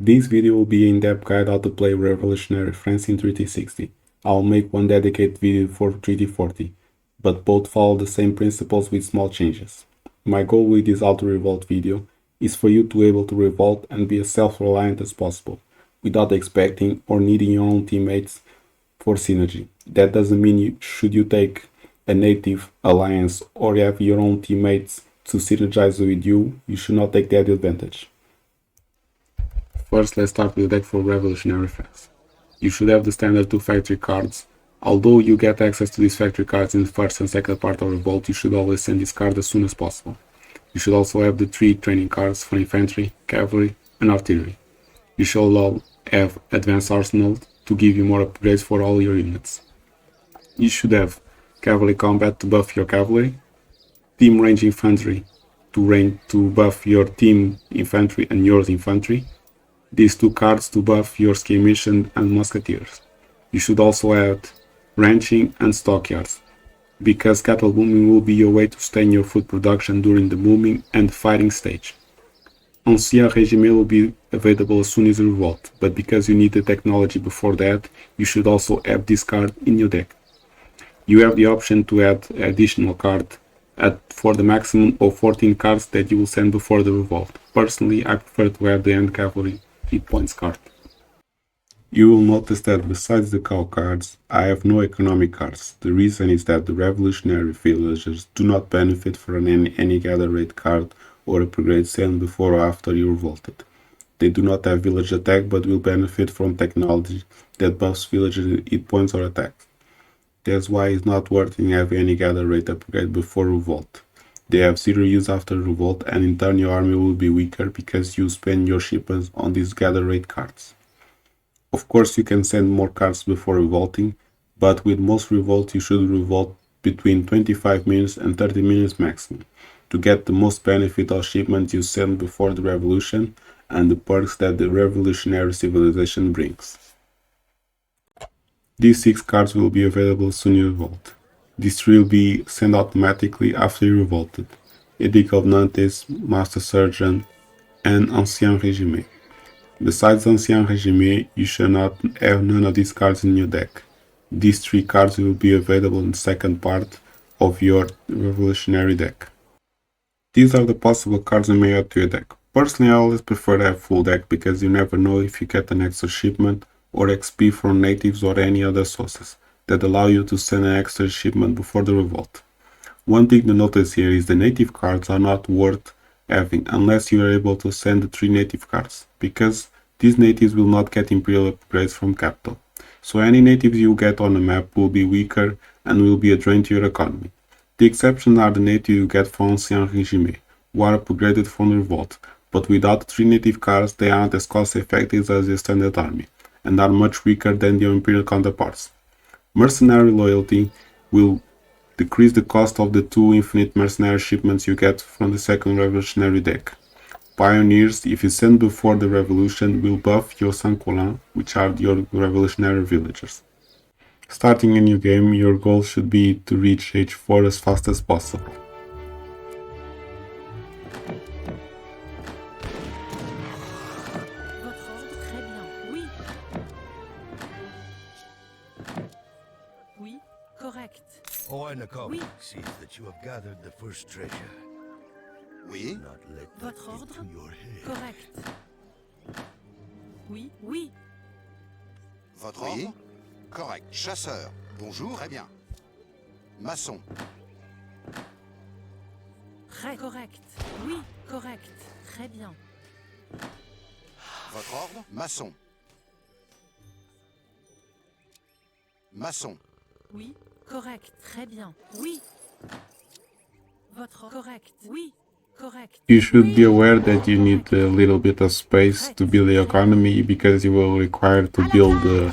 This video will be an in-depth guide how to play Revolutionary France in 3060. I'll make one dedicated video for 3040, but both follow the same principles with small changes. My goal with this auto-revolt video is for you to be able to revolt and be as self-reliant as possible, without expecting or needing your own teammates for synergy. That doesn't mean should you take a native alliance or have your own teammates to synergize with you, you should not take that advantage. First, let's start with the deck for Revolutionary France. You should have the standard 2 factory cards. Although you get access to these factory cards in the first and second part of Revolt, you should always send this card as soon as possible. You should also have the 3 training cards for infantry, cavalry, and artillery. You should all have advanced arsenal to give you more upgrades for all your units. You should have cavalry combat to buff your cavalry, team range infantry to buff your team infantry and yours infantry, these 2 cards to buff your skirmishers and musketeers. You should also add ranching and stockyards, because cattle booming will be your way to sustain your food production during the booming and fighting stage. Ancien Regimè will be available as soon as you revolt, but because you need the technology before that, you should also add this card in your deck. You have the option to add additional card for the maximum of 14 cards that you will send before the revolt. Personally, I prefer to add the end cavalry hit points card. You will notice that besides the cow cards, I have no economic cards. The reason is that the revolutionary villagers do not benefit from any gather rate card or upgrade sent before or after you revolted. They do not have village attack but will benefit from technology that buffs villager hit points or attacks. That's why it's not worth having any gather rate upgrade before revolt. They have zero use after revolt, and in turn your army will be weaker because you spend your shipments on these gather rate cards. Of course you can send more cards before revolting, but with most revolt you should revolt between 25 minutes and 30 minutes maximum, to get the most benefit of shipments you send before the revolution and the perks that the revolutionary civilization brings. These 6 cards will be available soon you revolt. These 3 will be sent automatically after you revolted: Edict of Nantes, Master Surgeon, and Ancien Regimè. Besides Ancien Regimè, you should not have none of these cards in your deck. These 3 cards will be available in the second part of your revolutionary deck. These are the possible cards you may add to your deck. Personally, I always prefer to have full deck because you never know if you get an extra shipment or XP from natives or any other sources that allow you to send an extra shipment before the revolt. One thing to notice here is the native cards are not worth having unless you are able to send the 3 native cards, because these natives will not get imperial upgrades from capital. So any natives you get on the map will be weaker and will be a drain to your economy. The exceptions are the natives you get from Ancien Regimè, who are upgraded from the revolt, but without the 3 native cards they aren't as cost effective as your standard army, and are much weaker than their imperial counterparts. Mercenary loyalty will decrease the cost of the 2 infinite mercenary shipments you get from the second revolutionary deck. Pioneers, if you send before the revolution, will buff your sans-culottes, which are your revolutionary villagers. Starting a new game, your goal should be to reach H4 as fast as possible. Oui. Sees that you have gathered the first treasure. Oui. Not let Votre ordre? into your head. Correct. Oui, oui. Votre ordre? Correct. Chasseur. Bonjour. Très bien. Maçon. Très correct. Oui, correct. Très bien. Votre ordre? Maçon. Maçon. Oui, correct. Très bien. Oui. Votre correct. Oui, correct. You should be aware that you need a little bit of space to build the economy, because you will require to build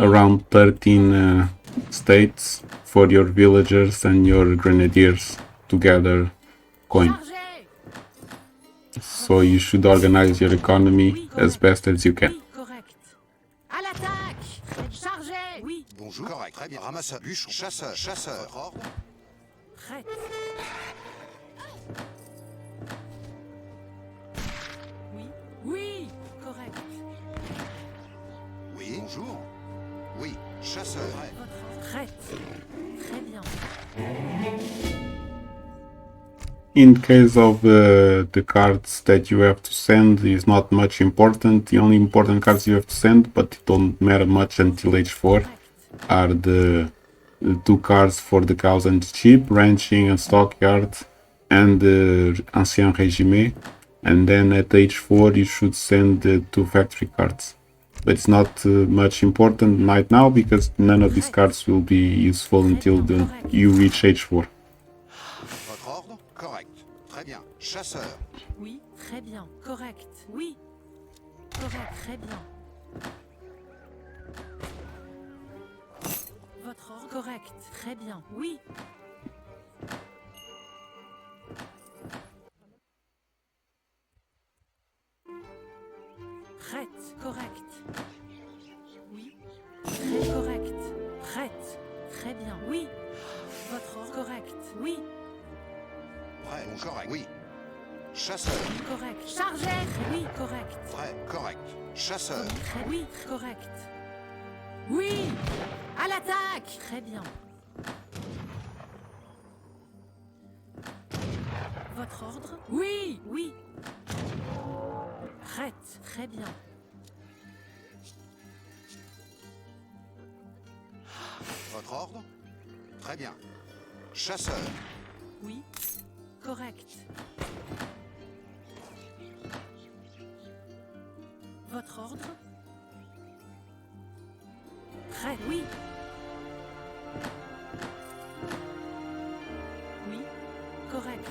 around 13 states for your villagers and your grenadiers to gather coin. So you should organize your economy as best as you can. Oui, correct. À l'attaque! Chargez! Oui, Bonjour. Correct. Très bien. Ramasseur. Bûcheron. Chasseur. Chasseur. Votre ordre? prête. Oui, oui, correct. Chasseur. Prêt. Prête. Très bien. In case of the cards that you have to send is not much important. The only important cards you have to send, but it don't matter much until H4, are the two cards for the cows and the sheep, ranching and stockyard, and the Ancien Regimè. And then at H4 you should send the two factory cards. But it's not much important right now because none of these cards will be useful until you reach H4. Votre ordre? Correct. Très bien. Chasseur. Oui, très bien. Correct. Oui. Correct. Très bien. Votre ordre? Correct. Très bien. Oui. Prête. Correct. Oui. Très correct. Prête. Très bien. Oui. Votre ordre? Correct. Oui. Prêt. Correct. Oui. Chasseur. Correct. Chargez. Oui. Correct. Prêt. Correct. Chasseur. Très, oui. Correct. Oui. À l'attaque. Très bien. Votre ordre? Oui. Oui. Prête. Très bien. Votre ordre? Très bien. Chasseur. Oui. Correct. Votre ordre? Prêt. Oui. Oui. Correct.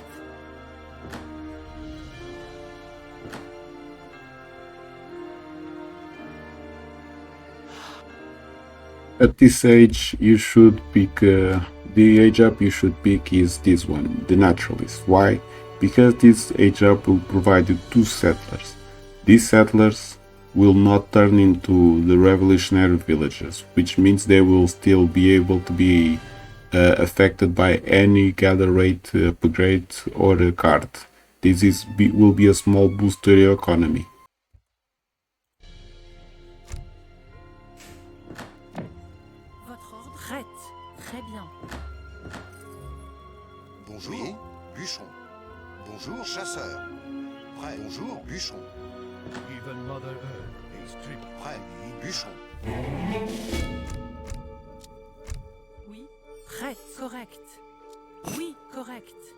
At this age, you should pick the age up you should pick is this one, the naturalist. Why? Because this age up will provide you two settlers. These settlers will not turn into the revolutionary villagers, which means they will still be able to be affected by any gather rate, upgrade, or a card. This will be a small boost to your economy. Votre ordre? Prête. Très bien. Bonjour. Oui. Bûcheron. Bonjour. Chasseur. Prêt. Bonjour. Bûcheron. Even Mother Earth is strict. Prêt. Bûcheron. Oui. Prête. Correct. Oui. Correct.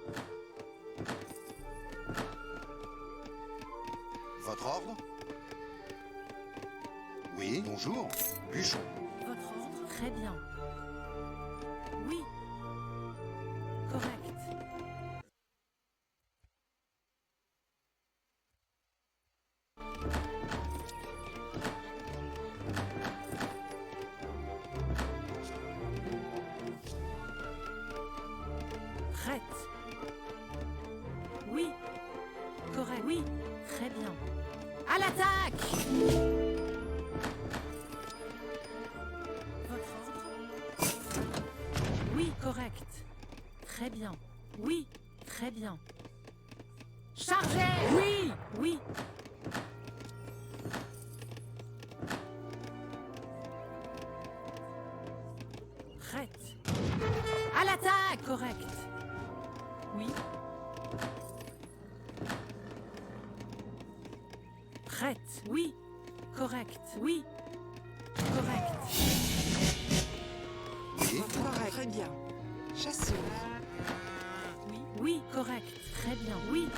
Votre ordre? Oui. Bonjour. Bûcheron. Votre ordre? Très bien. Oui. Correct. Prête. Oui. Correct. Oui. Très bien. À l'attaque! Votre ordre? Oui, correct. Très bien. Oui, très bien. Chargez! Oui, oui. Prête. À l'attaque! Correct. Oui. Prête. Oui. Correct. Oui. Correct. Oui. Correct. Très bien. Chasseur. Oui. Oui. Correct. Très bien. Oui.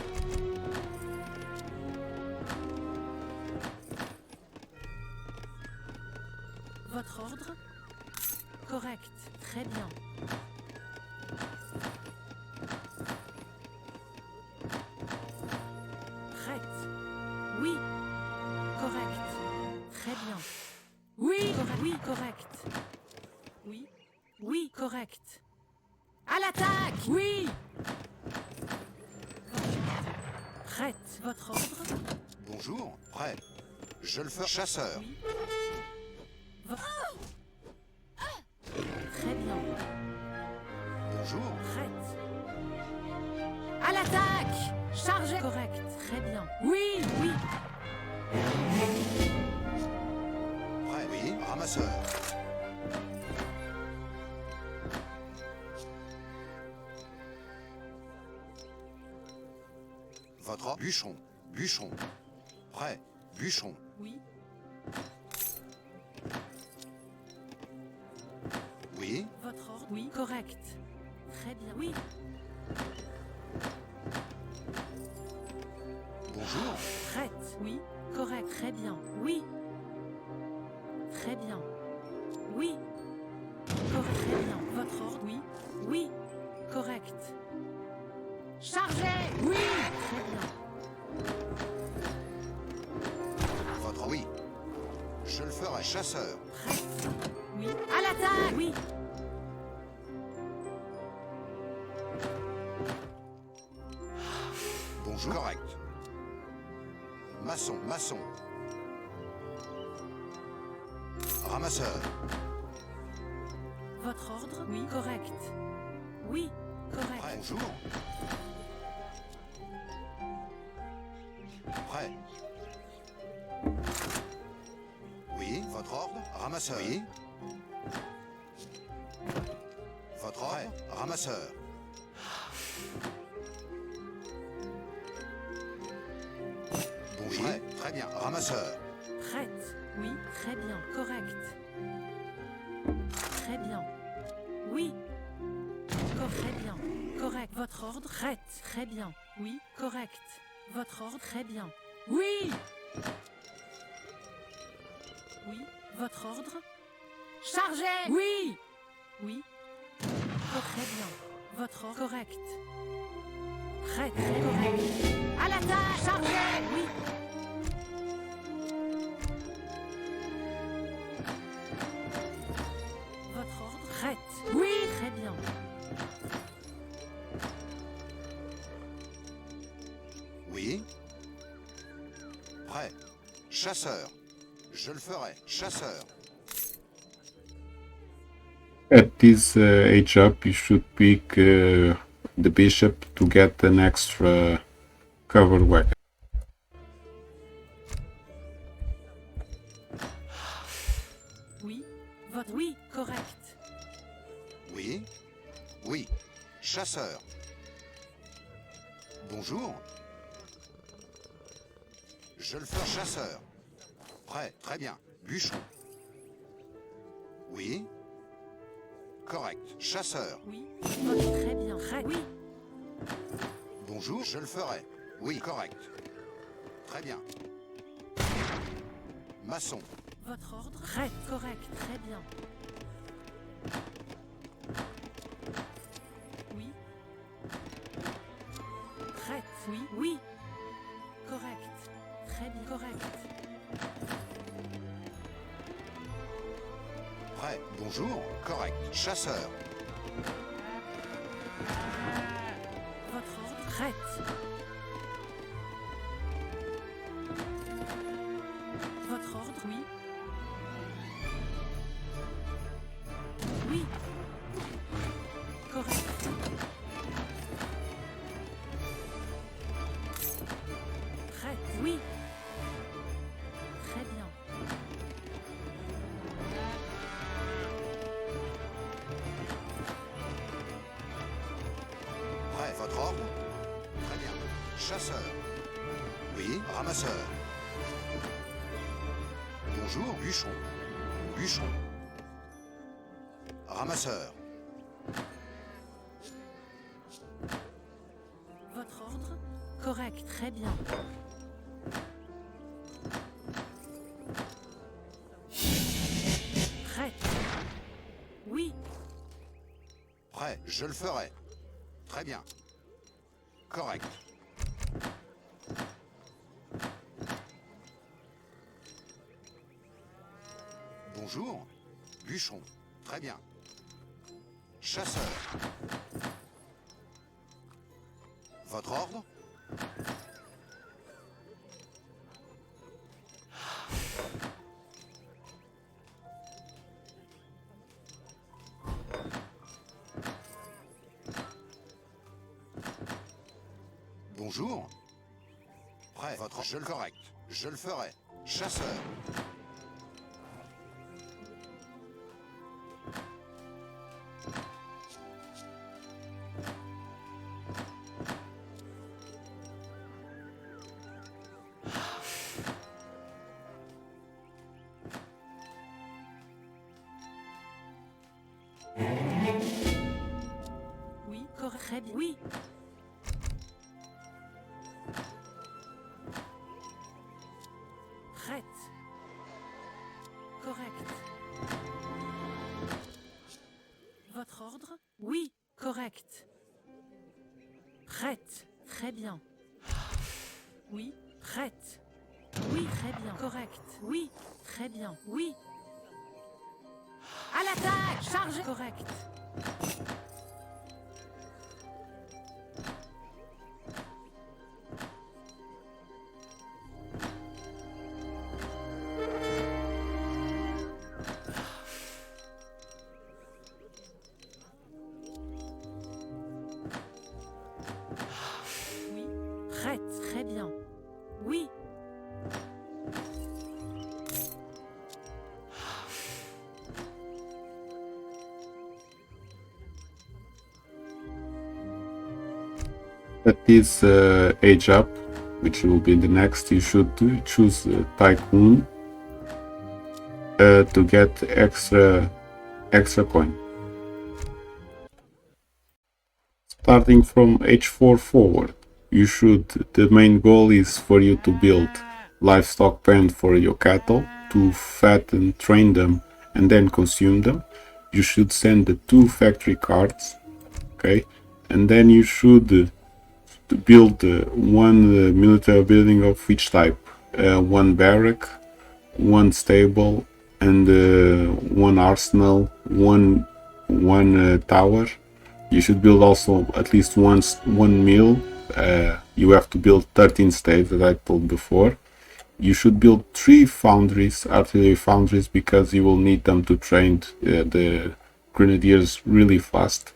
Votre ordre? Correct. Très bien. Prête. Oui. Correct. Très bien. Oui. Oui. Correct. Oui. Oui. Correct. À l'attaque! Oui. Prête. Votre ordre? Bonjour. Prêt. Je le fais. Chasseur. Oui. Votre... Très bien. Bonjour. Prête. À l'attaque! Chargez! Correct. Très bien. Oui. Oui. Prêt. Oui. Ramasseur. Votre ordre. Bûcheron. Bûcheron. Prêt. Bûcheron. Oui. Oui. Votre ordre. Oui. Correct. Très bien. Oui. Bonjour. Prête. Oui. Correct. Très bien. Oui. Très bien. Oui. Correct. Très bien. Votre ordre. Oui. Oui. Correct. Chargez. Oui. Très bien. Votre oui. Je le ferai. Chasseur. Prête. Oui. À l'attaque. Oui. Bonjour. Correct. Maçon. Maçon. Ramasseur. Votre ordre. Oui. Correct. Oui. Correct. Prêt. Bonjour. Prêt. Oui. Votre ordre. Ramasseur. Oui. Votre ordre. Prêt. Ramasseur. Bonjour. Prêt. Très bien. Ramasseur. Prête. Oui. Très bien. Correct. Très bien. Oui. Très bien. Correct. Votre ordre. Prête. Très bien. Oui. Correct. Votre ordre. Très bien. Oui. Oui. Votre ordre. Chargez. Oui. Oui. Très bien. Votre ordre. Correct. Prête. Très correct. À l'attaque. Chargez. Oui. Votre ordre. Prête. Oui. Très bien. Oui. Prêt. Chasseur. Je le ferai. Chasseur. At this age up, you should pick the bishop to get an extra covered weapon. Oui. Votre. Oui. Correct. Oui. Oui. Chasseur. Bonjour. Je le fais. Chasseur. Prêt. Très bien. Bûcheron. Oui. Correct. Chasseur. Oui. Votre. Très bien. Très. Oui. Bonjour. Je le ferai. Oui. Correct. Très bien. Maçon. Votre ordre. Prête. Correct. Très bien. Oui. Prête. Oui. Oui. Correct. Très bien. Correct. Prêt. Bonjour. Correct. Chasseur. Votre ordre. Prête. Votre ordre. Oui. Oui. Correct. Prête. Oui. Très bien. Prêt. Votre ordre. Très bien. Chasseur. Oui. Ramasseur. Bonjour. Bûcheron. Bûcheron. Ramasseur. Votre ordre. Correct. Très bien. Prête. Oui. Prêt. Je le ferai. Très bien. Correct. Bonjour. Bûcheron. Très bien. Chasseur. Votre ordre? Bonjour. Prêt. Votre... Je le correct. Je le ferai. Chasseur. très bien. Oui. Prête. Correct. Votre ordre? Oui, correct. Prête. Très bien. Oui, prête. Oui, très bien. Correct. Oui, très bien. Oui. À l'attaque! Charge! Correct. Oui, prête. Très bien. Oui. At this age up, which will be the next, you should choose Tycoon to get extra coin. Starting from H4 forward, the main goal is for you to build livestock pen for your cattle, to fatten, train them, and then consume them. You should send the 2 factory cards, okay, and then you should to build one military building of each type, 1 barrack, 1 stable, and 1 arsenal, one tower. You should build also at least one mill. You have to build 13 staves, as I told before. You should build 3 foundries, artillery foundries, because you will need them to train the grenadiers really fast.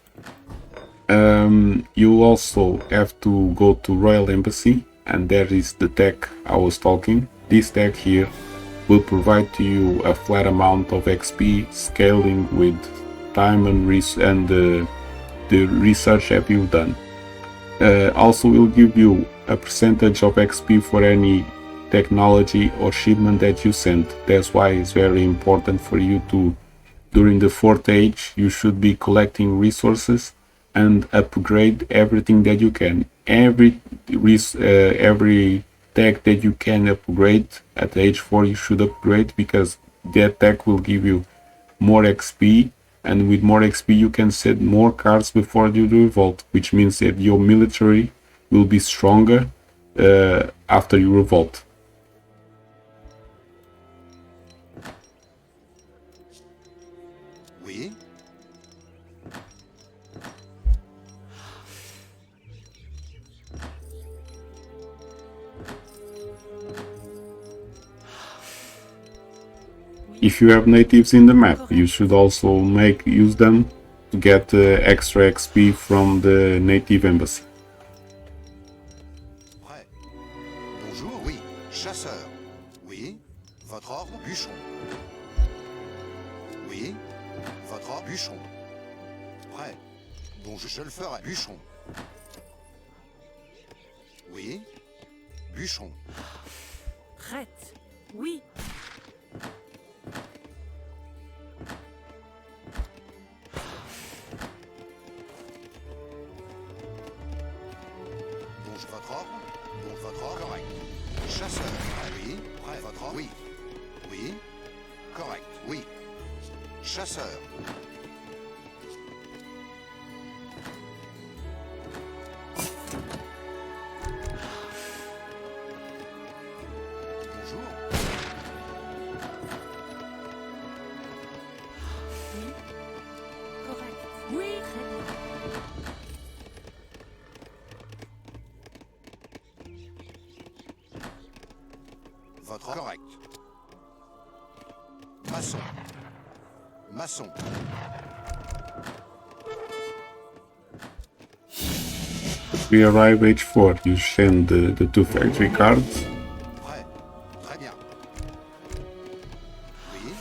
You also have to go to Royal Embassy, and there is the tech I was talking. This tech here will provide to you a flat amount of XP, scaling with time and the research that you've done. Also will give you a percentage of XP for any technology or shipment that you send. That's why it's very important for you to, during the 4th age, you should be collecting resources and upgrade everything that you can. Every tech that you can upgrade at age 4 you should upgrade, because that tech will give you more XP, and with more XP you can set more cards before you revolt, which means that your military will be stronger after you revolt. Oui. If you have natives in the map, you should also use them to get extra XP from the native embassy. Prêt. Bonjour, oui. Chasseur. Oui. Votre ordre, bûcheron. Oui. Votre ordre, bûcheron. Prêt. Bonjour, je le ferai. Bûcheron. Oui. Bûcheron. Prête. Oui. Bonjour, votre ordre. Bon, votre ordre, correct. Chasseur. Oui. Prêt. Votre ordre. Oui. Oui. Correct. Oui. Chasseur. Bonjour. Oui. Correct. Oui, très bien. Votre ordre, correct. Maçon. Maçon. We arrive age 4, you send the 2 factory cards, Prêt. Très bien. Oui.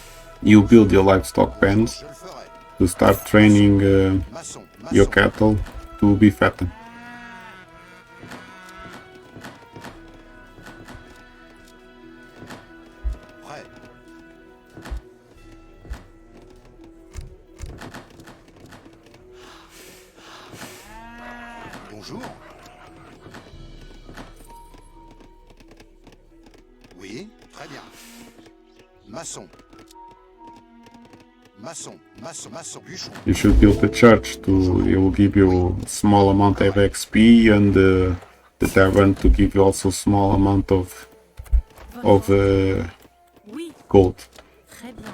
you build your livestock pens Je le ferai. to start training Maçon. your Maçon. cattle to be fattened. Prêt. Bonjour. Oui, très bien. Maçon. Maçon, maçon, maçon, bûcheron. You should build a church to, it will give you small amount of XP, and the tavern to give you also small amount of Oui, gold. très bien.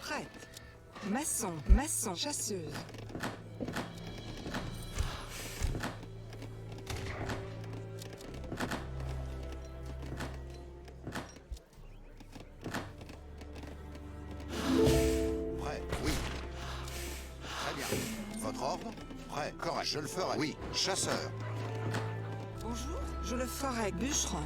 Prête. Maçon, maçon, chasseuse. Prêt, oui. Très bien. Votre ordre? Prêt, correct. Je le ferai. Oui, chasseur. Bonjour, je le ferai. Bûcheron.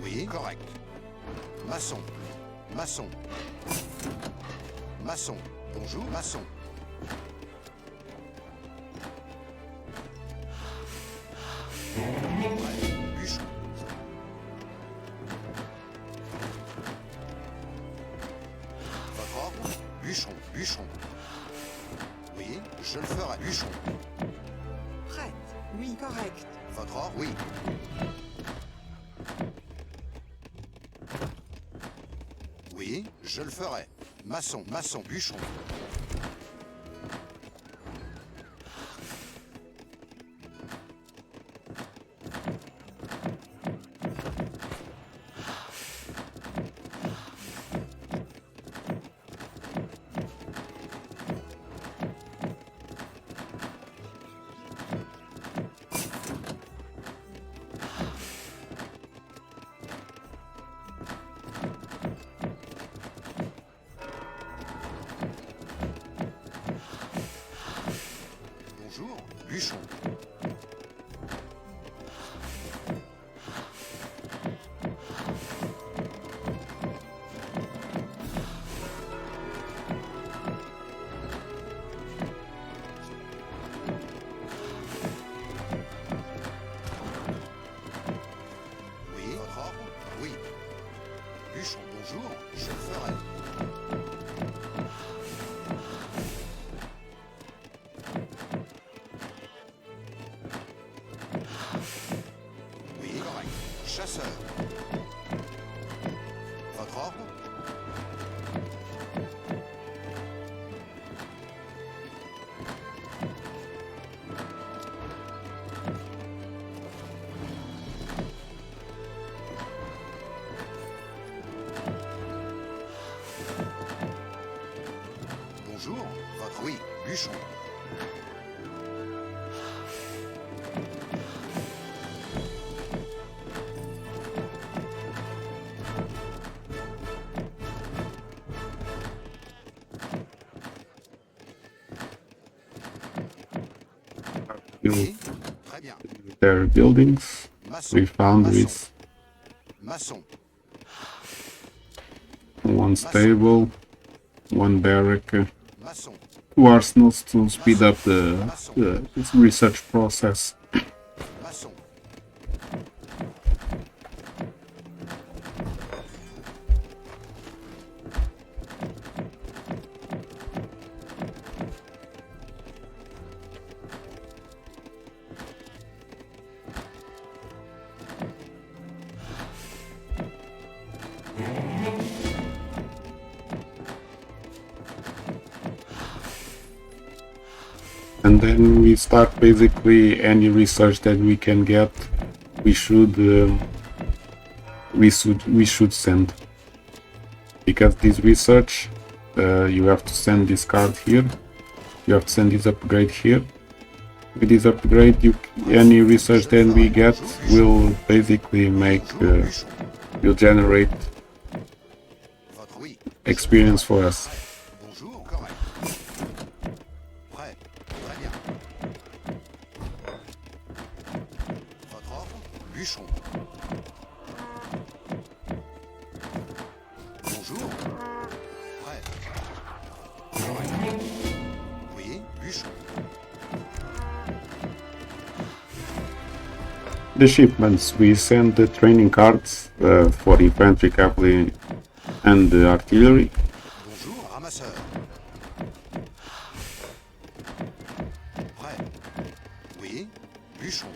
Oui, correct. Maçon. Maçon. Maçon. Bonjour, maçon. Ouais, bûcheron. Votre ordre? Bûcheron, bûcheron. Oui, je le ferai. Bûcheron. Prête. Oui, correct. Votre ordre? Oui. Oui, je le ferai. Maçon, maçon, bûcheron. Bonjour, bûcheron. Oui, votre ordre? Oui. Bûcheron, bonjour, je le ferai. Oui, correct. Chasseur. Votre ordre? Bonjour, votre oui, bûcheron. Build Oui, très bien. their buildings. Maçon. We foundries, Maçon. one stable, one barrack, Maçon. 2 arsenals to speed up the research process. Maçon. And then we start basically any research that we can get. We should send, because this research you have to send this card here. You have to send this upgrade here. With this upgrade, any research that we get will basically will generate Votre oui. experience for us. Bonjour, correct. Prêt. Très bien. Votre ordre? Bûcheron. Bonjour. The shipments, we send the training cards for infantry, cavalry and artillery. Bonjour, ramasseur. Prêt. Oui, bûcheron.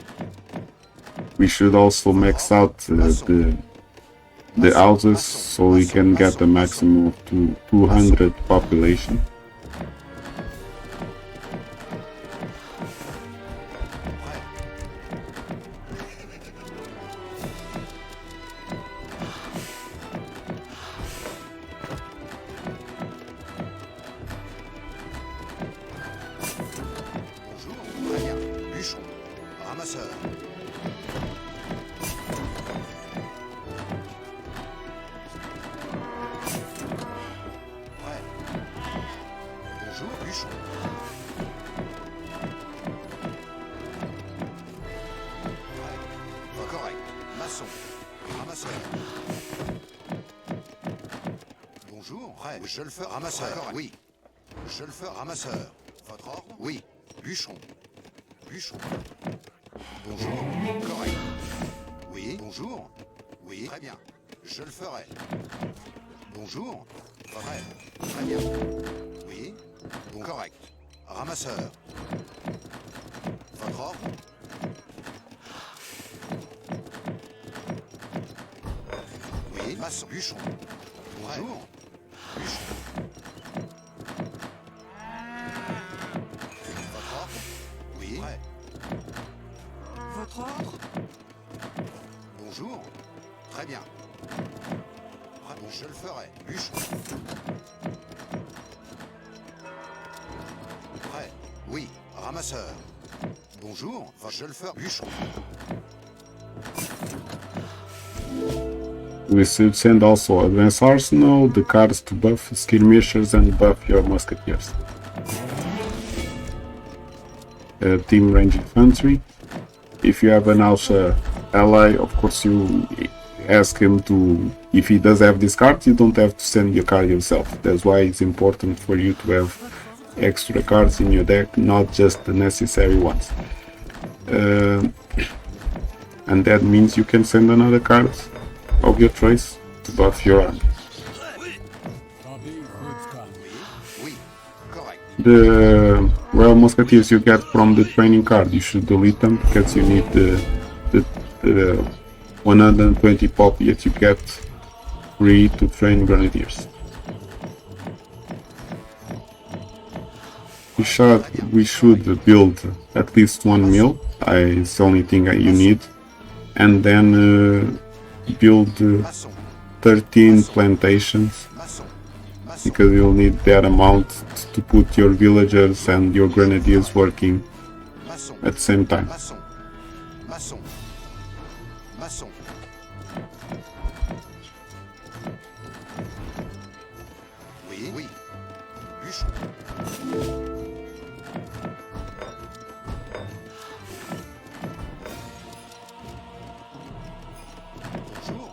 We should also max out the houses so we can get a maximum of 200 population. Bonjour, très bien. Bûcheron, ramasseur. Prêt. Bonjour, bûcheron. Prêt. Correct. Maçon, ramasseur. Bonjour, prêt. Je le fais, ramasseur. Oui. Je le fais, ramasseur. Votre ordre? Oui. Bûcheron. Bûcheron. Bonjour. Correct. Oui. Bonjour. Oui. Très bien. Je le ferai. Bonjour. Prêt. Très bien. Oui. Bon. Correct. Ramasseur. Votre ordre? Oui. Maçon. Bûcheron. Bonjour. Bûcheron. Votre ordre? Oui. Prêt. Votre ordre? Bonjour. Très bien. Prêt. Bon, je le ferai. Bûcheron. Prêt. Oui. Ramasseur. Bonjour. Je le ferai. Bûcheron. We should send also advanced arsenal, the cards to buff skirmishers and buff your musketeers. Team range infantry. If you have an Alpha ally, of course you ask him to, if he does have this card, you don't have to send your card yourself. That's why it's important for you to have extra cards in your deck, not just the necessary ones. And that means you can send another card of your choice to buff your army. Oui. Correct. The Royal Musketeers you get from the training card, you should delete them because you need the 120 pop that you get free to train Grenadiers. We should build at least 1 mill, it's the only thing you need, and then build Maçon. 13 plantations, Maçon. Maçon. because you'll need that amount to put your villagers and your grenadiers working Maçon. at the same time. Maçon. Maçon. Maçon. Oui. Oui. Bûcheron. Bonjour.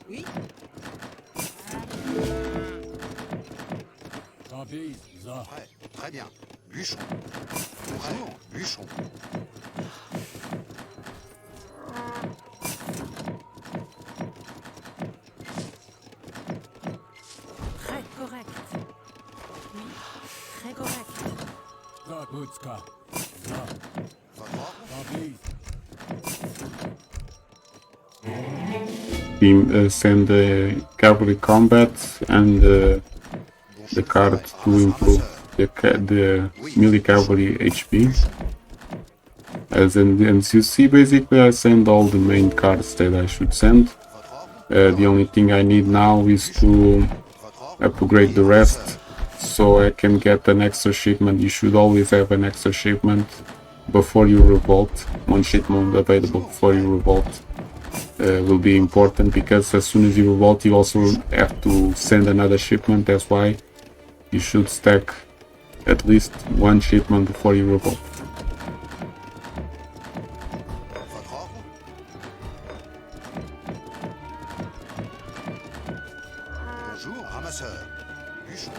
Oui. Prêt. Très bien. Bûcheron. Bonjour. Bûcheron. Très correct. Oui, très correct. Votre ordre? Team send the cavalry combat and the card to improve the melee cavalry HP. As you see, basically I send all the main cards that I should send. The only thing I need now is to upgrade the rest so I can get an extra shipment. You should always have an extra shipment before you revolt. One shipment available before you revolt. will be important, because as soon as you revolt you also have to send another shipment. That's why you should stack at least one shipment before you revolt. Votre ordre? Bonjour, ramasseur. Bûcheron.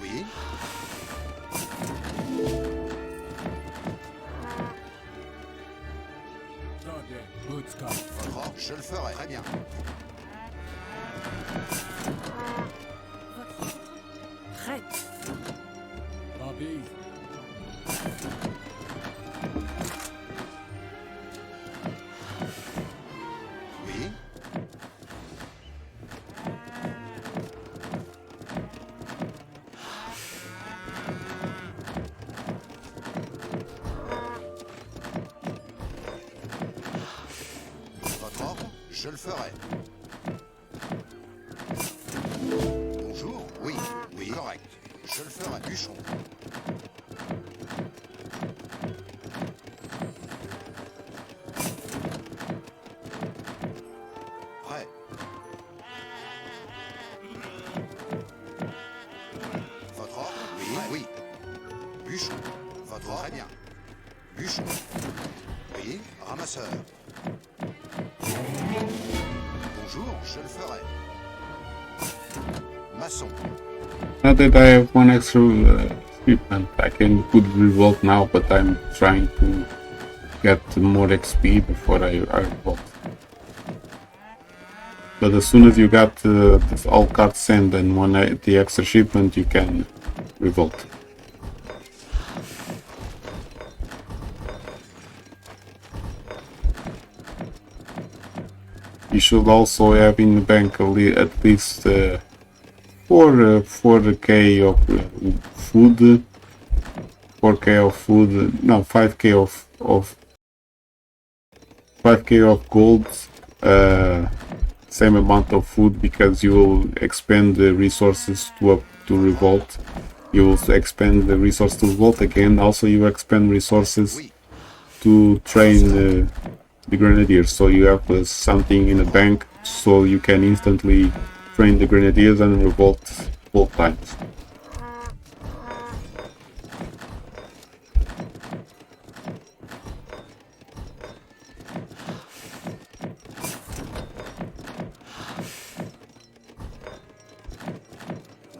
Oui. Votre ordre, je le ferai. Très bien. Votre ordre. Prête. Oui. Votre ordre, je le ferai. Bonjour. Oui. Oui. Correct. Je le ferai. Bûcheron. Prêt. Votre ordre? Oui. Oui. Bûcheron. Votre ordre? Très bien. Bûcheron. Oui. Ramasseur. Bonjour, je le ferai. Maçon. Now that I have one extra shipment, I can put revolt now, but I'm trying to get more XP before I revolt. But as soon as you got all cards sent and the extra shipment, you can revolt. You should also have in the bank at least 4k of food, 4k of food, no, 5k of 5k of gold, same amount of food, because you will expend the resources to revolt. You will expend the resource to revolt again. Also, you expend resources to train the grenadiers, so you have something in the bank, so you can instantly train the grenadiers and revolt both times.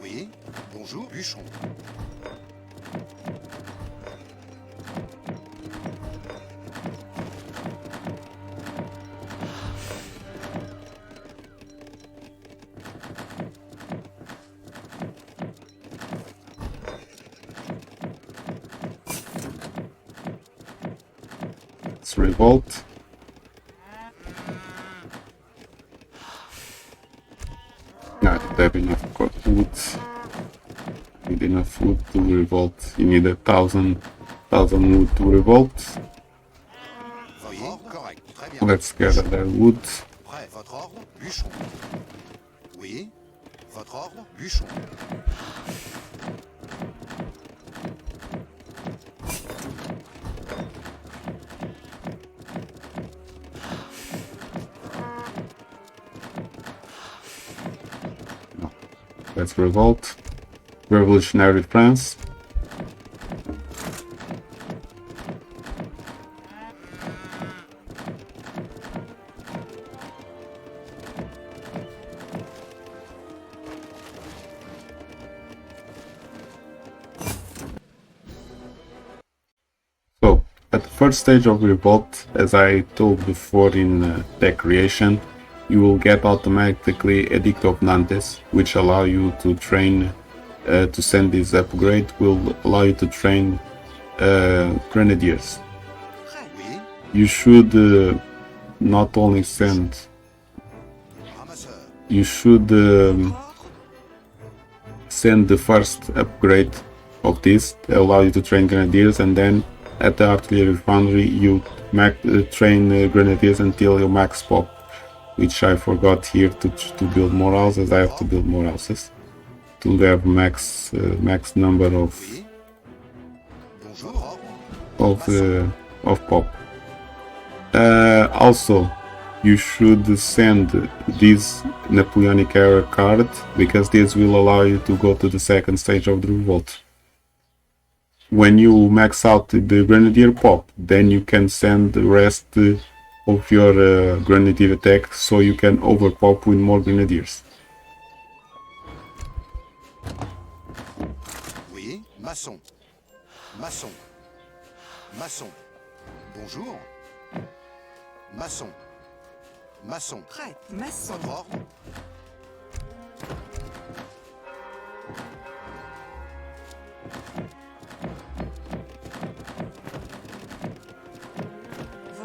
Oui. Bonjour, bûcheron. Let's revolt. No, I don't have enough wood. Need enough food to revolt. You need 1,000 wood to revolt. Votre ordre? Correct. Très bien. Let's gather the wood. Prêt. Votre ordre? Bûcheron. Oui. Votre ordre? Bûcheron. Let's revolt. Revolutionary France. So, at the first stage of revolt, as I told before in deck creation, you will get automatically Edict of Nantes, which allow you to train, to send this upgrade, will allow you to train grenadiers. Oui. You should not only send, Ramasseur. you should send the first upgrade of this, allow you to train grenadiers, and then at the artillery foundry you train grenadiers until you max pop, which I forgot here to build more houses. I have to build more houses to have max number of Oui. Bonjour. of pop. Also, you should send this Napoleonic era card, because this will allow you to go to the second stage of the revolt. When you max out the Grenadier pop, then you can send the rest of your Grenadier attack, so you can overpop with more Grenadiers. Oui, maçon. Maçon. Maçon. Bonjour. Maçon. Maçon. Prête. Maçon. Votre ordre?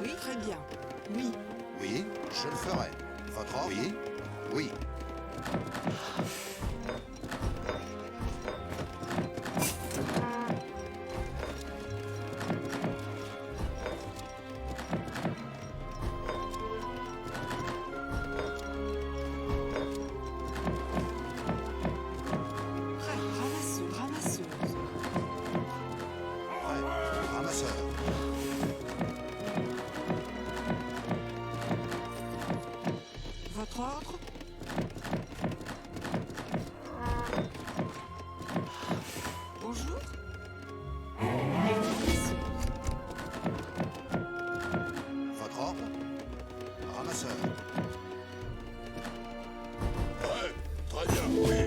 Oui, très bien. Oui. Oui, je le ferai. Votre ordre? Oui. Oui. Prête. Ramasseuse. Ramasseuse. Prêt. Ramasseur. Votre ordre? Bonjour. Ramasseuse. Votre ordre? Ramasseur. Très bien, oui.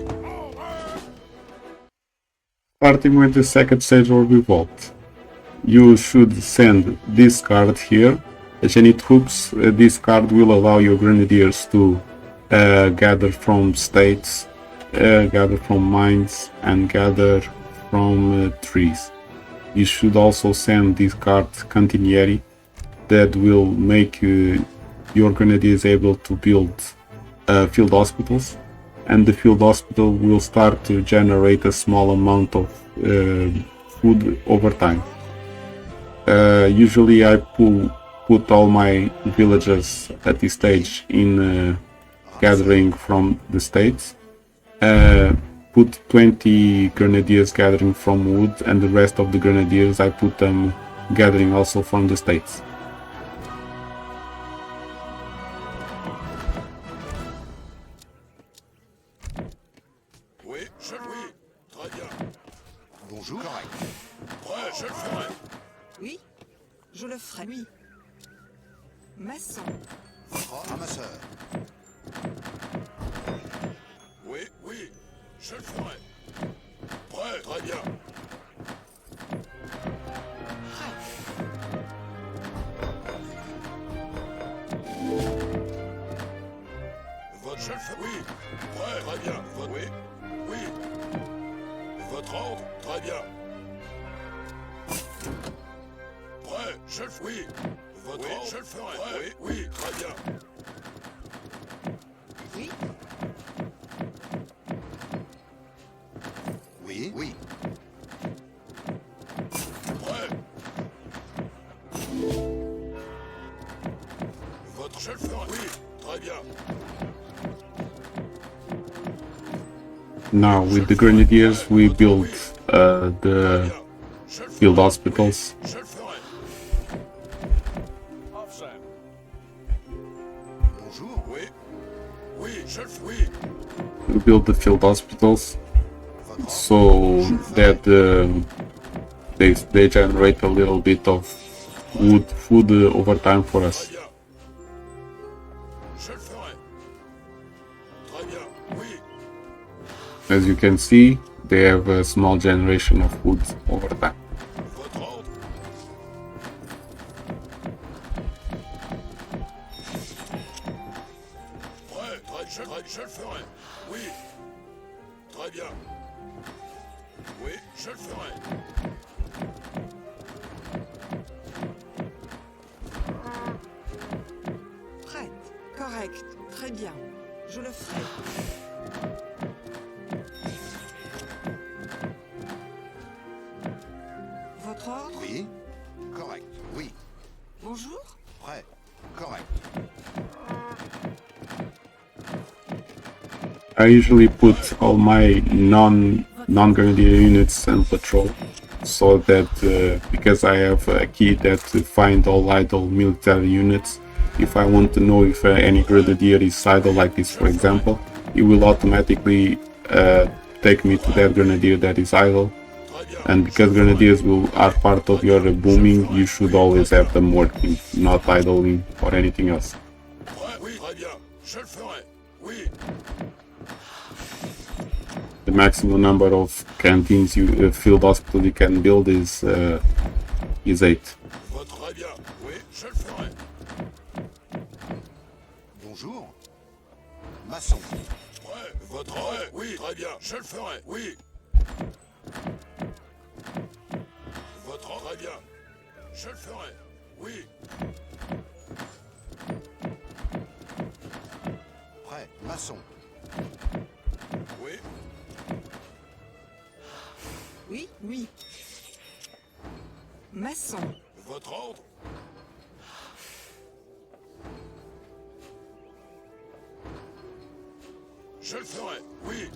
Starting with the second stage of revolt, you should send this card here. As any troops, this card will allow your grenadiers to gather from states, gather from mines, and gather from trees. You should also send this card Cantinieri, that will make your grenadiers able to build field hospitals, and the field hospital will start to generate a small amount of food over time. Usually I put all my villagers at this stage in gathering from the states. Put 20 grenadiers gathering from wood, and the rest of the grenadiers I put them gathering also from the states. Oui, oui, très bien. Bonjour. Correct. Prêt, je le ferai. Oui. Je le ferai. Oui. Maçon. Votre ordre? Ramasseur. Oui, oui, je le ferai. Prêt, très bien. Votre je le fais. Oui. Prêt, très bien. Votre... Oui, oui. Votre ordre, très bien. Prêt, je le fais. Oui. Votre ordre, je le ferai. Prêt, oui, oui, très bien. Oui. Oui, oui. Prêt. Votre je le ferai. Oui, très bien. Now with the grenadiers we build the Bien. Je le ferai. field hospitals. Je le ferai. Bonjour. Oui. Oui, je le ferai. Oui. We build the field hospitals Votre ordre? so that they generate a little bit of food over time for us. Très bien. Je le ferai. Très bien. Oui. As you can see, they have a small generation of food over time. Votre ordre. Prêt. Je le ferai. Oui. Très bien. Oui, je le ferai. Prête. Correct. Très bien. Je le ferai. Votre ordre? Oui. Correct. Oui. Bonjour. Prêt. Correct. I usually put all my non-grenadier units on patrol, so that because I have a key that to find all idle military units, if I want to know if any grenadier is idle like this, for example, it will automatically take me to that grenadier that is idle. And because grenadiers are part of your booming, you should always have them working, not idling or anything else. Oui, très bien. Je le ferai. Oui. The maximum number of canteens field hospital you can build is 8. Très bien. Oui, je le ferai. Bonjour. Maçon. Prêt. Votre ordre. Oui, très bien. Je le ferai. Oui. Votre ordre. Très bien. Je le ferai. Oui. Prêt. Maçon. Oui. Oui, oui. Maçon. Votre ordre. Je le ferai. Oui.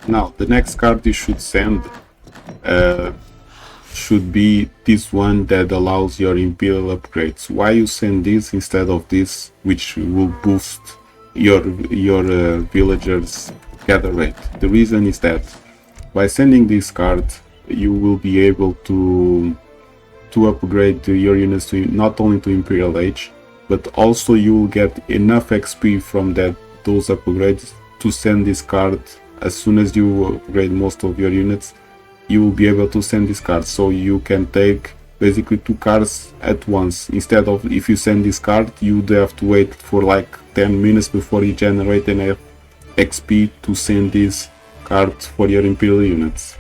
Now, the next card you should send should be this one that allows your imperial upgrades. Why you send this instead of this, which will boost your villagers gather rate? The reason is that by sending this card, you will be able to upgrade your units to not only to imperial age, but also you will get enough XP from those upgrades to send this card. As soon as you upgrade most of your units, you will be able to send this card, so you can take basically 2 cards at once. Instead of, if you send this card, you would have to wait for like 10 minutes before you generate enough XP to send this card for your imperial units.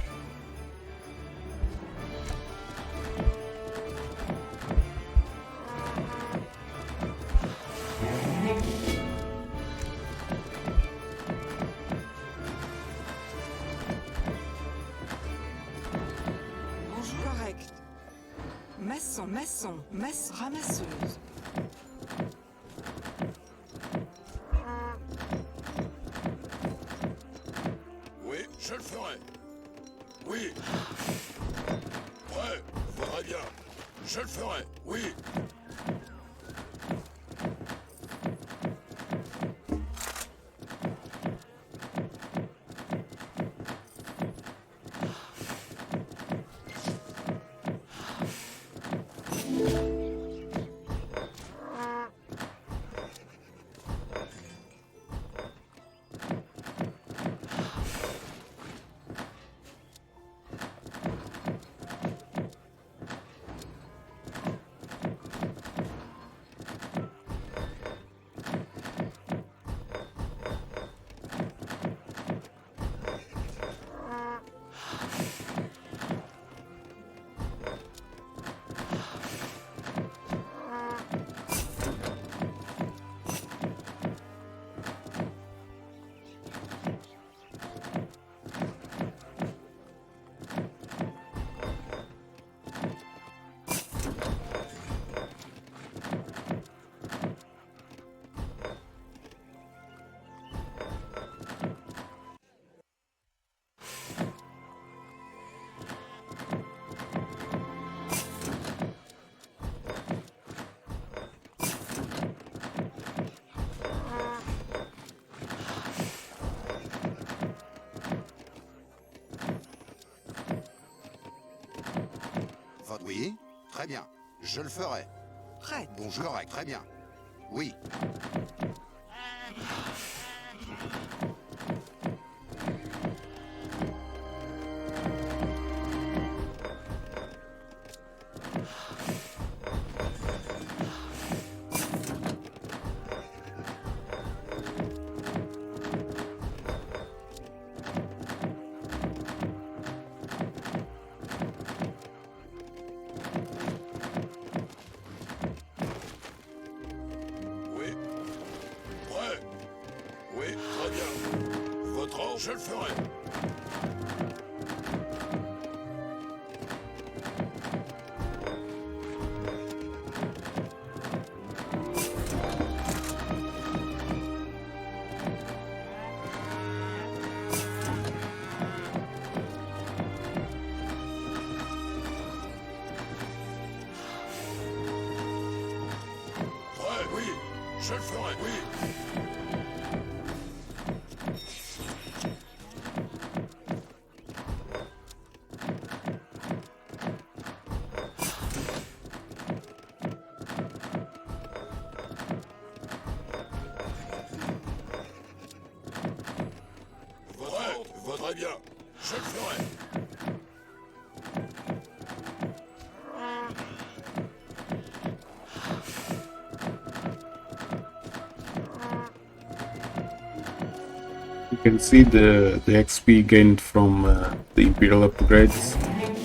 Bonjour. Correct. Maçon, maçon, ramasseuse. Oui, je le ferai. Oui. Prêt. Très bien. Je le ferai. Oui. Oui. Très bien. Je le ferai. Prêt. Bonjour. Correct. Très bien. Oui. Oui. Prêt. Oui, très bien. Votre ordre, je le ferai. Très bien, je le ferai. You can see the XP gained from the Imperial upgrades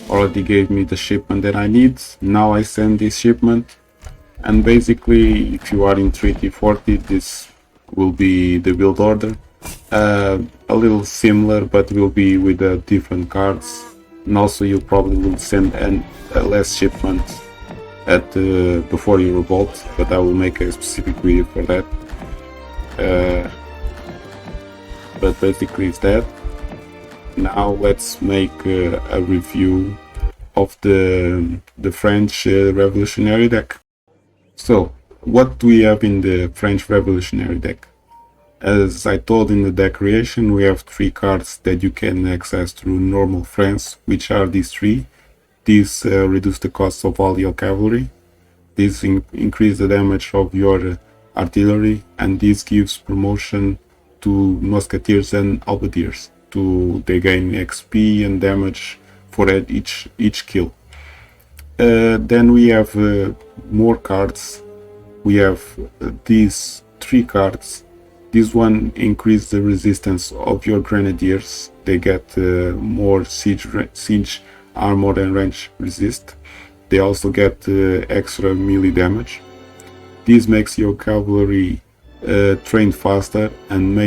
already gave me the shipment that I need. Now I send this shipment, and basically if you are in Treaty 40, this will be the build order. A little similar, but will be with different cards, and also you probably will send a less shipment at before you revolt, but I will make a specific video for that. But basically it's that. Now let's make a review of the French Revolutionary deck. So what do we have in the French Revolutionary deck? As I told in the deck creation, we have 3 cards that you can access through normal France, which are these 3. These reduce the cost of all your cavalry. These increase the damage of your artillery, and this gives promotion to musketeers and halberdiers. They gain XP and damage for each kill. Then we have more cards. We have these 3 cards. This one increases the resistance of your grenadiers. They get more siege armor and range resist. They also get extra melee damage. This makes your cavalry train faster and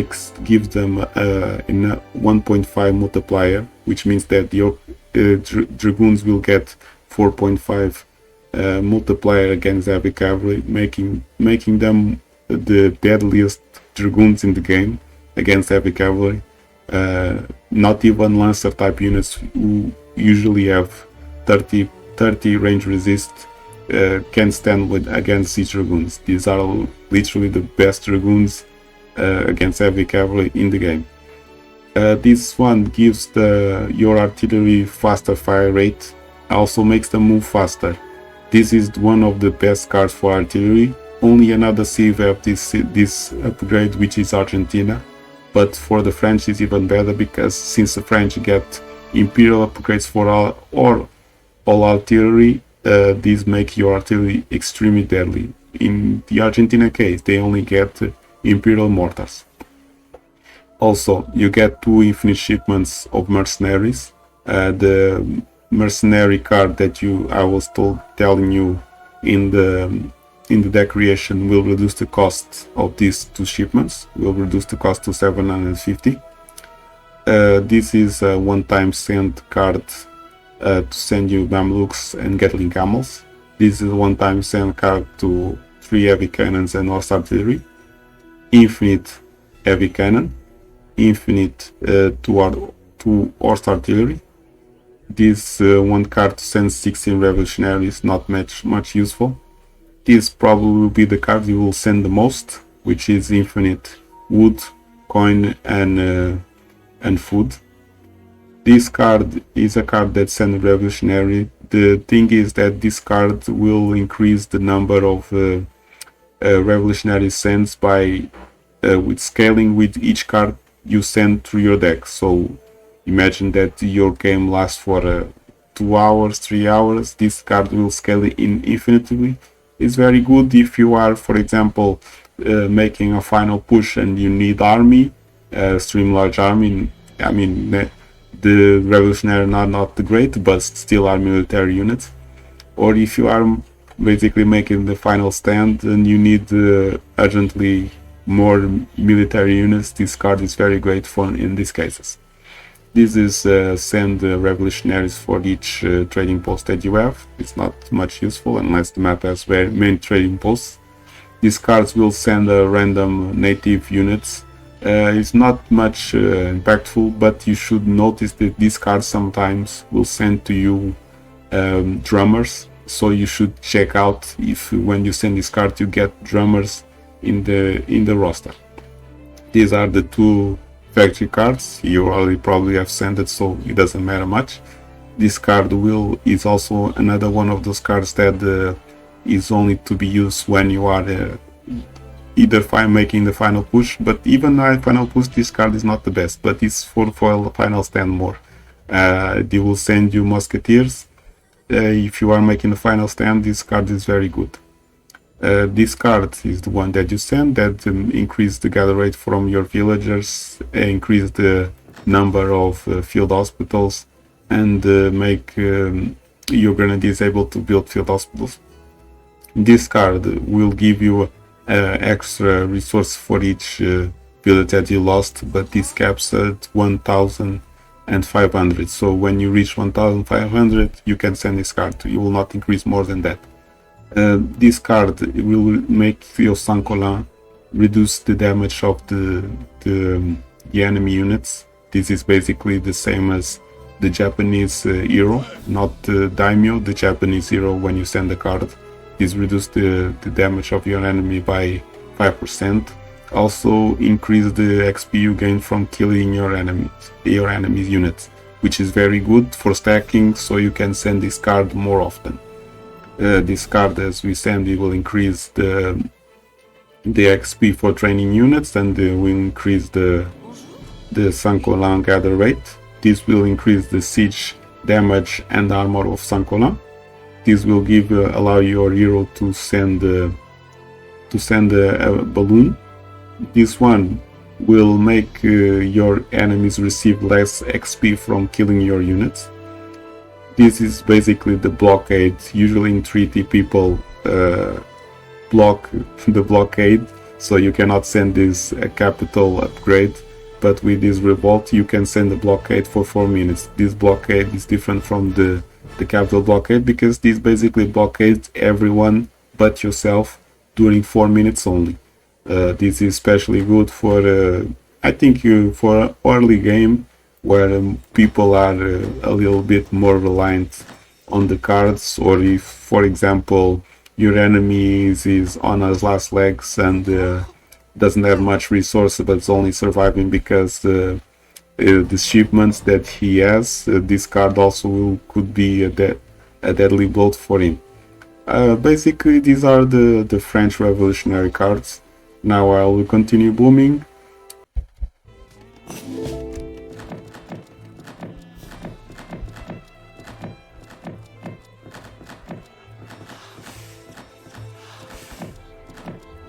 gives them a 1.5 multiplier, which means that your dragoons will get 4.5 multiplier against heavy cavalry, making them the deadliest dragoons in the game against heavy cavalry. Not even lancer type units who usually have 30 range resist can stand against these dragoons. These are literally the best dragoons against heavy cavalry in the game. This one gives your artillery faster fire rate, also makes them move faster. This is one of the best cards for artillery. Only another civ have this upgrade, which is Argentina, but for the French it's even better, because since the French get Imperial upgrades for all artillery, these make your artillery extremely deadly. In the Argentina case, they only get Imperial mortars. Also, you get 2 infinite shipments of mercenaries. The mercenary card that I was telling you in the deck creation will reduce the cost of these 2 shipments, will reduce the cost to 750. This is a one-time send card to send you Mamluks and Gatling camels. This is a one-time send card to 3 heavy cannons and horse artillery, infinite heavy cannon, infinite 2 horse artillery. This one card to send 16 revolutionaries, not much useful. This probably will be the card you will send the most, which is infinite wood, coin and food. This card is a card that sends revolutionary. The thing is that this card will increase the number of revolutionary sends by with scaling with each card you send through your deck. So imagine that your game lasts for 2 hours, 3 hours. This card will scale infinitely. It's very good if you are, for example, making a final push and you need army, stream large army. I mean, the revolutionary are not great, but still are military units. Or if you are basically making the final stand and you need urgently more military units, this card is very great for in these cases. This is send revolutionaries for each trading post that you have. It's not much useful unless the map has very many trading posts. These cards will send random native units. It's not much impactful, but you should notice that these cards sometimes will send to you drummers. So you should check out if when you send this card you get drummers in the roster. These are the 2 factory cards. You already probably have sent it, so it doesn't matter much. This card is also another one of those cards that is only to be used when you are either making the final push, but even final push, this card is not the best, but it's for final stand more. They will send you musketeers. If you are making the final stand, this card is very good. This card is the one that you send that increase the gather rate from your villagers, increase the number of field hospitals, and make your grenadiers able to build field hospitals. This card will give you extra resource for each village that you lost, but this caps at 1,500. So when you reach 1,500, you can send this card. You will not increase more than that. This card will make your Saint-Colin reduce the damage of the enemy units. This is basically the same as the Japanese hero, not the daimyo, the Japanese hero. When you send a card, this reduces the damage of your enemy by 5%. Also increase the XP you gain from killing your enemy's units, which is very good for stacking, so you can send this card more often. This card, as we send, it will increase the XP for training units, and will increase the Saint-Colin gather rate. This will increase the siege damage and armor of Saint-Colin. This will allow your hero to send a balloon. This one will make your enemies receive less XP from killing your units. This is basically the blockade. Usually in treaty people block the blockade, so you cannot send this capital upgrade, but with this revolt you can send a blockade for 4 minutes. This blockade is different from the capital blockade because this basically blockades everyone but yourself during 4 minutes only. This is especially good for I think for early game, where people are a little bit more reliant on the cards, or if, for example, your enemy is on his last legs and doesn't have much resource but is only surviving because the shipments that he has, this card also could be a deadly blow for him. Basically, these are the French Revolutionary cards. Now I will continue booming.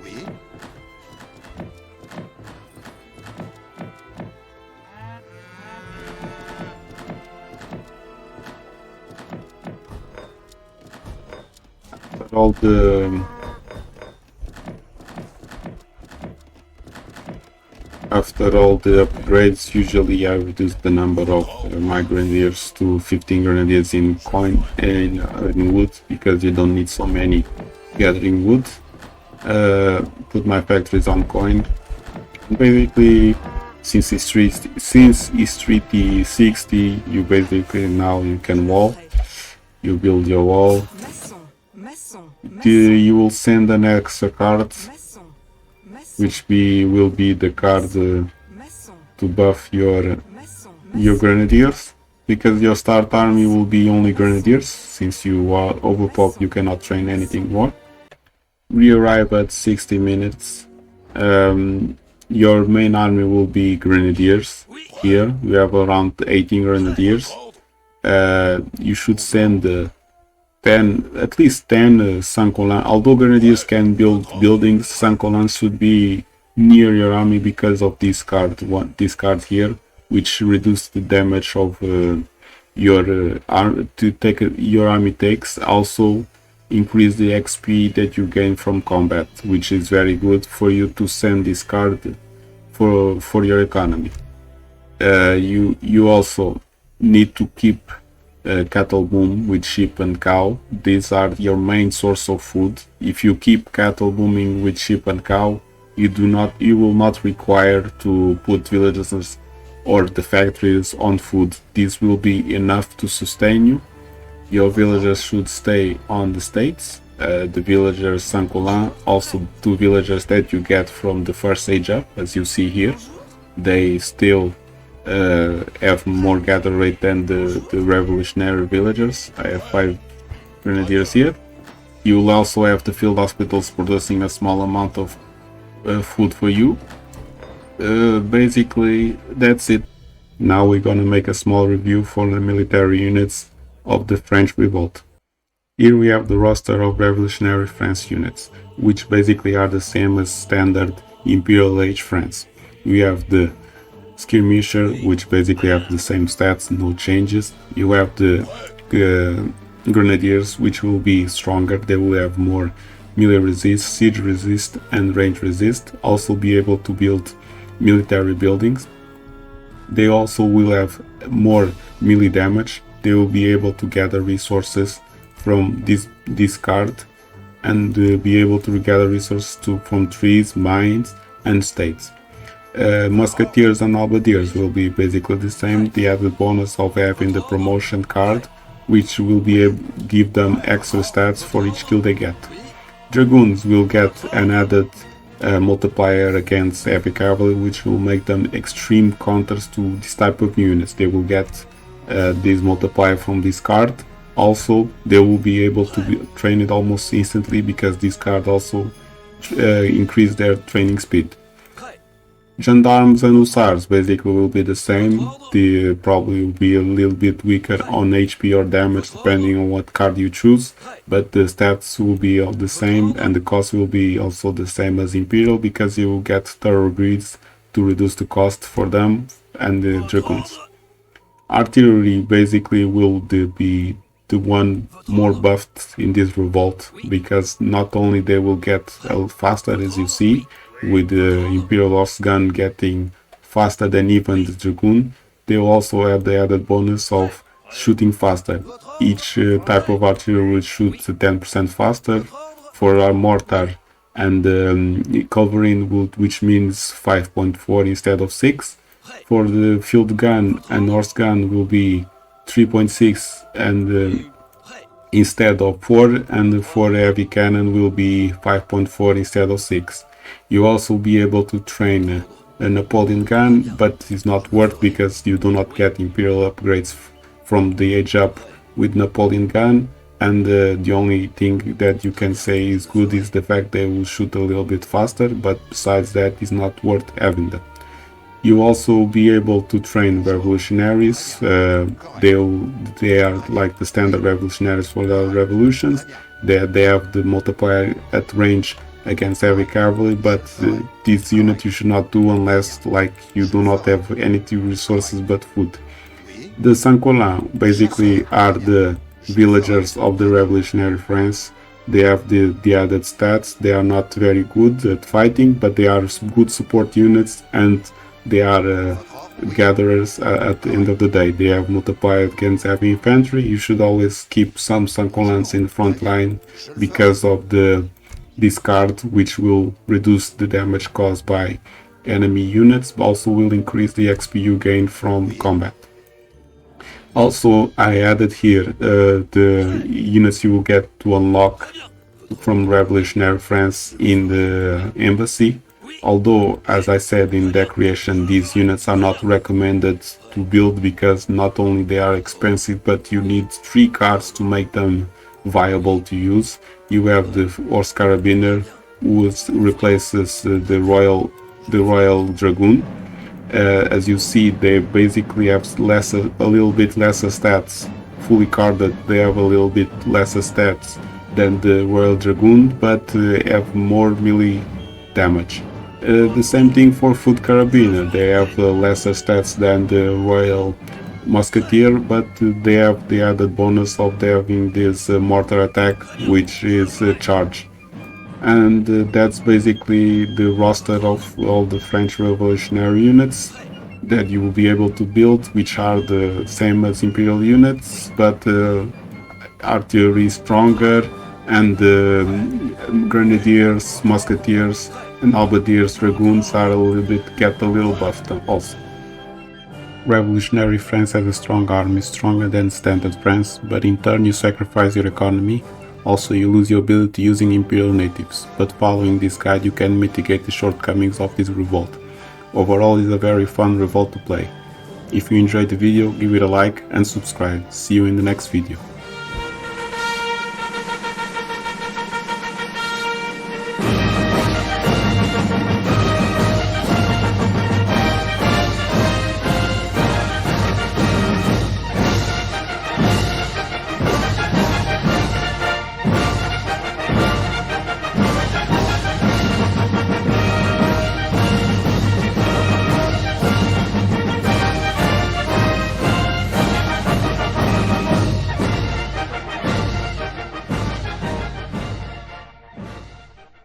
Oui. After all the upgrades, usually I reduce the number of my grenadiers to 15 grenadiers in coin and in wood, because you don't need so many gathering wood. Put my factories on coin. Basically, since it's treaty 60, you basically now you can wall. You build your wall. You will send an extra card, which will be the card to buff your grenadiers, because your start army will be only grenadiers. Since you are overpopped, you cannot train anything more. We arrive at 60 minutes. Your main army will be grenadiers. Here we have around 18 grenadiers. You should send at least 10 Saint-Colin. Although grenadiers can build buildings, Saint-Colin should be near your army because of this card. This card here, which reduces the damage of your army takes. Also increase the XP that you gain from combat, which is very good for you to send this card for your economy. You also need to keep cattle boom with sheep and cow. These are your main source of food. If you keep cattle booming with sheep and cow, you will not require to put villages or the factories on food. This will be enough to sustain you. Your villagers should stay on the states. The villagers Saint-Colin, also 2 villagers that you get from the first age up, as you see here, they still have more gather rate than the revolutionary villagers. I have 5 grenadiers here. You will also have the field hospitals producing a small amount of food for you. Basically, that's it. Now we're gonna make a small review for the military units of the French Revolt. Here we have the roster of Revolutionary France units, which basically are the same as standard Imperial Age France. We have the Skirmisher, which basically have the same stats, no changes. You have the Grenadiers, which will be stronger. They will have more melee resist, siege resist, and range resist. Also be able to build military buildings. They also will have more melee damage. They will be able to gather resources from this card and be able to gather resources from trees, mines, and states. Musketeers and Halberdiers will be basically the same. The added bonus of having the promotion card, which will be able to give them extra stats for each kill they get. Dragoons will get an added multiplier against heavy cavalry, which will make them extreme counters to this type of units. They will get this multiplier from this card. Also, they will be able to be trained almost instantly because this card also increase their training speed. Gendarmes and Hussars basically will be the same. They probably will be a little bit weaker on HP or damage depending on what card you choose, but the stats will be all the same and the cost will be also the same as Imperial because you will get thoroughbreds to reduce the cost for them and the Dragoons. Artillery basically will be the one more buffed in this revolt because not only they will get faster, as you see, with the Imperial Horse Gun getting faster than even the Dragoon, they will also have the added bonus of shooting faster. Each type of artillery will shoot 10% faster for our mortar and cavalry, which means 5.4 instead of 6. For the field gun and horse gun will be 3.6 and instead of 4, and for heavy cannon will be 5.4 instead of 6. You also be able to train a Napoleon gun, but it's not worth because you do not get Imperial upgrades from the age up with Napoleon gun, and the only thing that you can say is good is the fact they will shoot a little bit faster, but besides that it's not worth having them. You also be able to train revolutionaries. They are like the standard revolutionaries for the revolutions. They have the multiplier at range against heavy cavalry, but this unit you should not do unless like you do not have any resources but food. The Sans-Culottes basically are the villagers of the revolutionary France. They have the added stats. They are not very good at fighting, but they are good support units and they are gatherers at the end of the day. They have multiplier against heavy infantry. You should always keep some Sans-Culottes in front line because of this card, which will reduce the damage caused by enemy units, but also will increase the XP you gain from combat. Also, I added here the units you will get to unlock from revolutionary France in the embassy. Although, as I said in deck creation, these units are not recommended to build because not only they are expensive, but you need 3 cards to make them viable to use. You have the Horse Carabiner, who replaces the Royal Dragoon. As you see, they basically have a little bit lesser stats. Fully carded, they have a little bit lesser stats than the Royal Dragoon, but have more melee damage. The same thing for Foot Carabiner. They have lesser stats than the Royal Musketeer, but they have the added bonus of having this mortar attack, which is charge. And that's basically the roster of all the French revolutionary units that you will be able to build, which are the same as Imperial units, but artillery stronger, and Grenadiers, Musketeers, and Halberdiers, Dragoons are get a little buffed also. Revolutionary France has a strong army, stronger than standard France, but in turn you sacrifice your economy. Also, you lose your ability using Imperial natives, but following this guide you can mitigate the shortcomings of this revolt. Overall, it's a very fun revolt to play. If you enjoyed the video, give it a like and subscribe. See you in the next video.